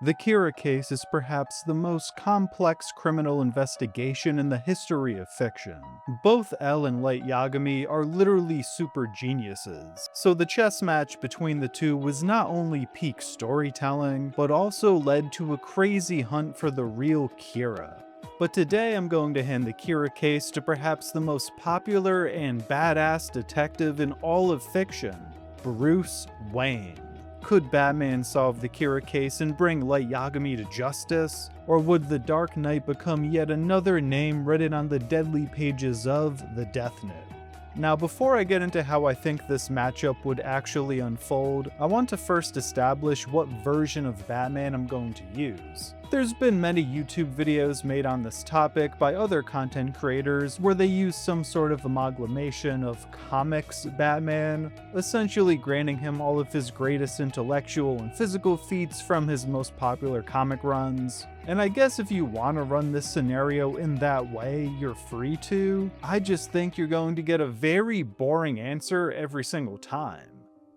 The Kira case is perhaps the most complex criminal investigation in the history of fiction. Both L and Light Yagami are literally super geniuses, so the chess match between the two was not only peak storytelling, but also led to a crazy hunt for the real Kira. But today I'm going to hand the Kira case to perhaps the most popular and badass detective in all of fiction, Bruce Wayne. Could Batman solve the Kira case and bring Light Yagami to justice? Or would the Dark Knight become yet another name written on the deadly pages of the Death Note? Now, before I get into how I think this matchup would actually unfold, I want to first establish what version of Batman I'm going to use. There's been many YouTube videos made on this topic by other content creators where they use some sort of amalgamation of comics Batman, essentially granting him all of his greatest intellectual and physical feats from his most popular comic runs. And I guess if you want to run this scenario in that way, you're free to. I just think you're going to get a very boring answer every single time.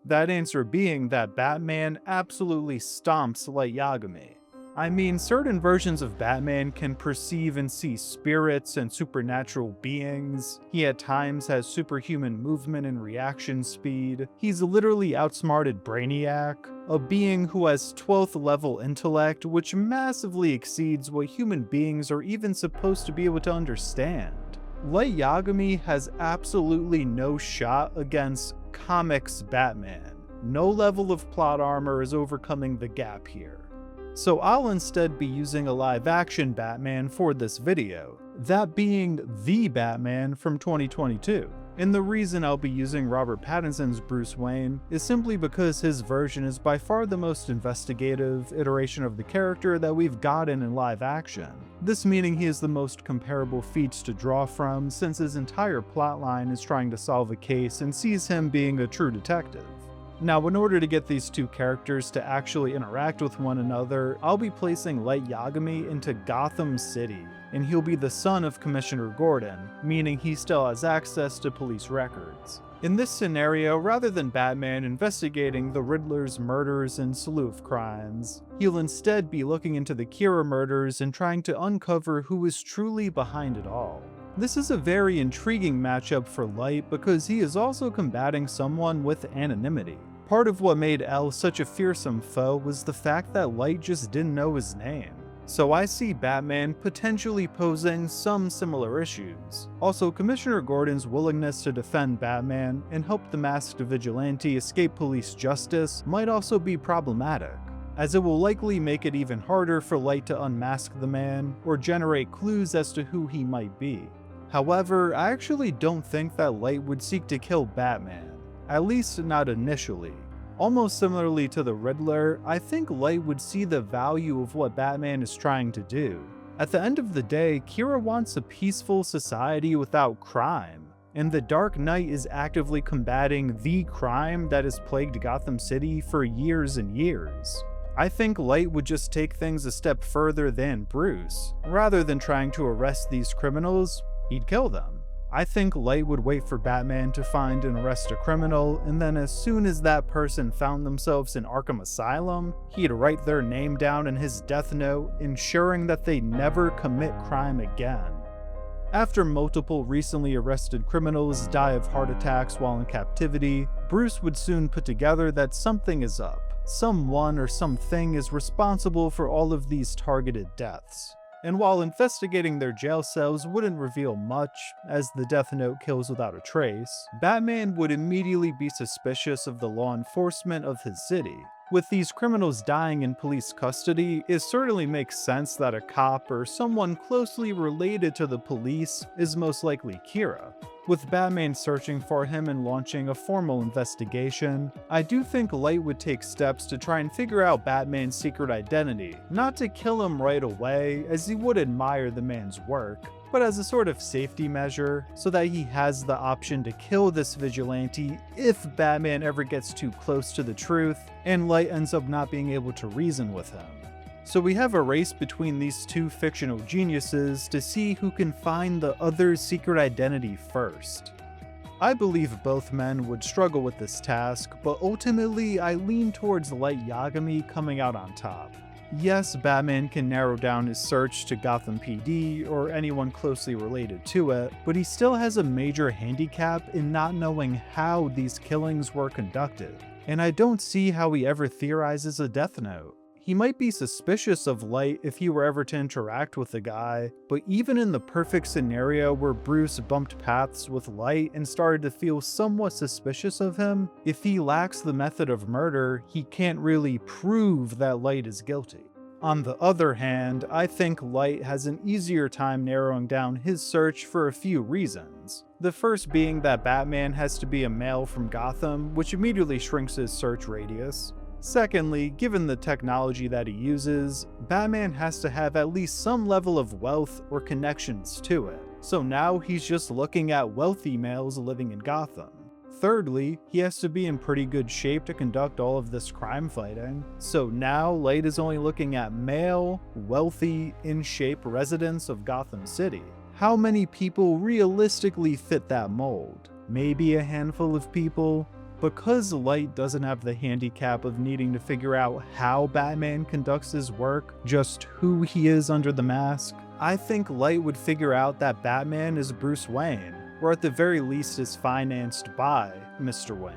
That answer being that Batman absolutely stomps Light Yagami. I mean, certain versions of Batman can perceive and see spirits and supernatural beings. He at times has superhuman movement and reaction speed. He's literally outsmarted Brainiac, a being who has 12th level intellect, which massively exceeds what human beings are even supposed to be able to understand. Light Yagami has absolutely no shot against comics Batman. No level of plot armor is overcoming the gap here. So I'll instead be using a live-action Batman for this video, that being the Batman from 2022. And the reason I'll be using Robert Pattinson's Bruce Wayne is simply because his version is by far the most investigative iteration of the character that we've gotten in live action. This meaning he has the most comparable feats to draw from, since his entire plotline is trying to solve a case and sees him being a true detective. Now, in order to get these two characters to actually interact with one another, I'll be placing Light Yagami into Gotham City, and he'll be the son of Commissioner Gordon, meaning he still has access to police records. In this scenario, rather than Batman investigating the Riddler's murders and slew of crimes, he'll instead be looking into the Kira murders and trying to uncover who is truly behind it all. This is a very intriguing matchup for Light because he is also combating someone with anonymity. Part of what made L such a fearsome foe was the fact that Light just didn't know his name. So I see Batman potentially posing some similar issues. Also, Commissioner Gordon's willingness to defend Batman and help the masked vigilante escape police justice might also be problematic, as it will likely make it even harder for Light to unmask the man or generate clues as to who he might be. However, I actually don't think that Light would seek to kill Batman, at least not initially. Almost similarly to the Riddler, I think Light would see the value of what Batman is trying to do. At the end of the day, Kira wants a peaceful society without crime, and the Dark Knight is actively combating the crime that has plagued Gotham City for years and years. I think Light would just take things a step further than Bruce. Rather than trying to arrest these criminals, he'd kill them. I think Light would wait for Batman to find and arrest a criminal, and then as soon as that person found themselves in Arkham Asylum, he'd write their name down in his death note, ensuring that they never commit crime again. After multiple recently arrested criminals die of heart attacks while in captivity, Bruce would soon put together that something is up. Someone or something is responsible for all of these targeted deaths. And while investigating their jail cells wouldn't reveal much, as the Death Note kills without a trace, Batman would immediately be suspicious of the law enforcement of his city. With these criminals dying in police custody, it certainly makes sense that a cop or someone closely related to the police is most likely Kira. With Batman searching for him and launching a formal investigation, I do think Light would take steps to try and figure out Batman's secret identity, not to kill him right away, as he would admire the man's work, but as a sort of safety measure, so that he has the option to kill this vigilante if Batman ever gets too close to the truth, and Light ends up not being able to reason with him. So we have a race between these two fictional geniuses to see who can find the other's secret identity first. I believe both men would struggle with this task, but ultimately I lean towards Light Yagami coming out on top. Yes, Batman can narrow down his search to Gotham PD or anyone closely related to it, but he still has a major handicap in not knowing how these killings were conducted. And I don't see how he ever theorizes a death note. He might be suspicious of Light if he were ever to interact with the guy, but even in the perfect scenario where Bruce bumped paths with Light and started to feel somewhat suspicious of him, if he lacks the method of murder, he can't really prove that Light is guilty. On the other hand, I think Light has an easier time narrowing down his search for a few reasons. The first being that Batman has to be a male from Gotham, which immediately shrinks his search radius. Secondly, given the technology that he uses, Batman has to have at least some level of wealth or connections to it. So now he's just looking at wealthy males living in Gotham. Thirdly, he has to be in pretty good shape to conduct all of this crime fighting. So now Light is only looking at male, wealthy, in-shape residents of Gotham City. How many people realistically fit that mold? Maybe a handful of people? Because Light doesn't have the handicap of needing to figure out how Batman conducts his work, just who he is under the mask, I think Light would figure out that Batman is Bruce Wayne, or at the very least is financed by Mr. Wayne.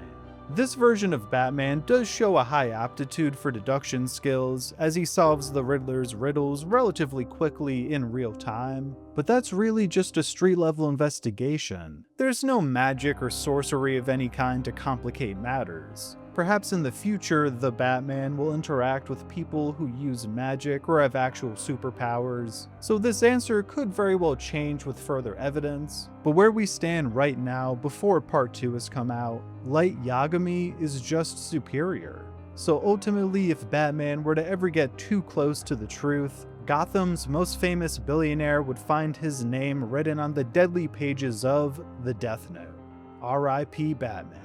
This version of Batman does show a high aptitude for deduction skills, as he solves the Riddler's riddles relatively quickly in real time, but that's really just a street-level investigation. There's no magic or sorcery of any kind to complicate matters. Perhaps in the future, the Batman will interact with people who use magic or have actual superpowers, so this answer could very well change with further evidence. But where we stand right now, before Part 2 has come out, Light Yagami is just superior. So ultimately, if Batman were to ever get too close to the truth, Gotham's most famous billionaire would find his name written on the deadly pages of the Death Note. R.I.P. Batman.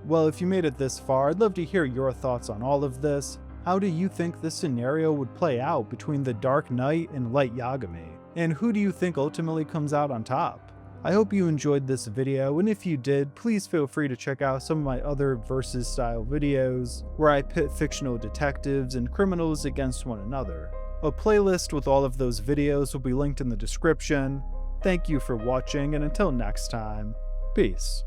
Well, if you made it this far, I'd love to hear your thoughts on all of this. How do you think this scenario would play out between the Dark Knight and Light Yagami? And who do you think ultimately comes out on top? I hope you enjoyed this video, and if you did, please feel free to check out some of my other Versus style videos, where I pit fictional detectives and criminals against one another. A playlist with all of those videos will be linked in the description. Thank you for watching, and until next time, peace.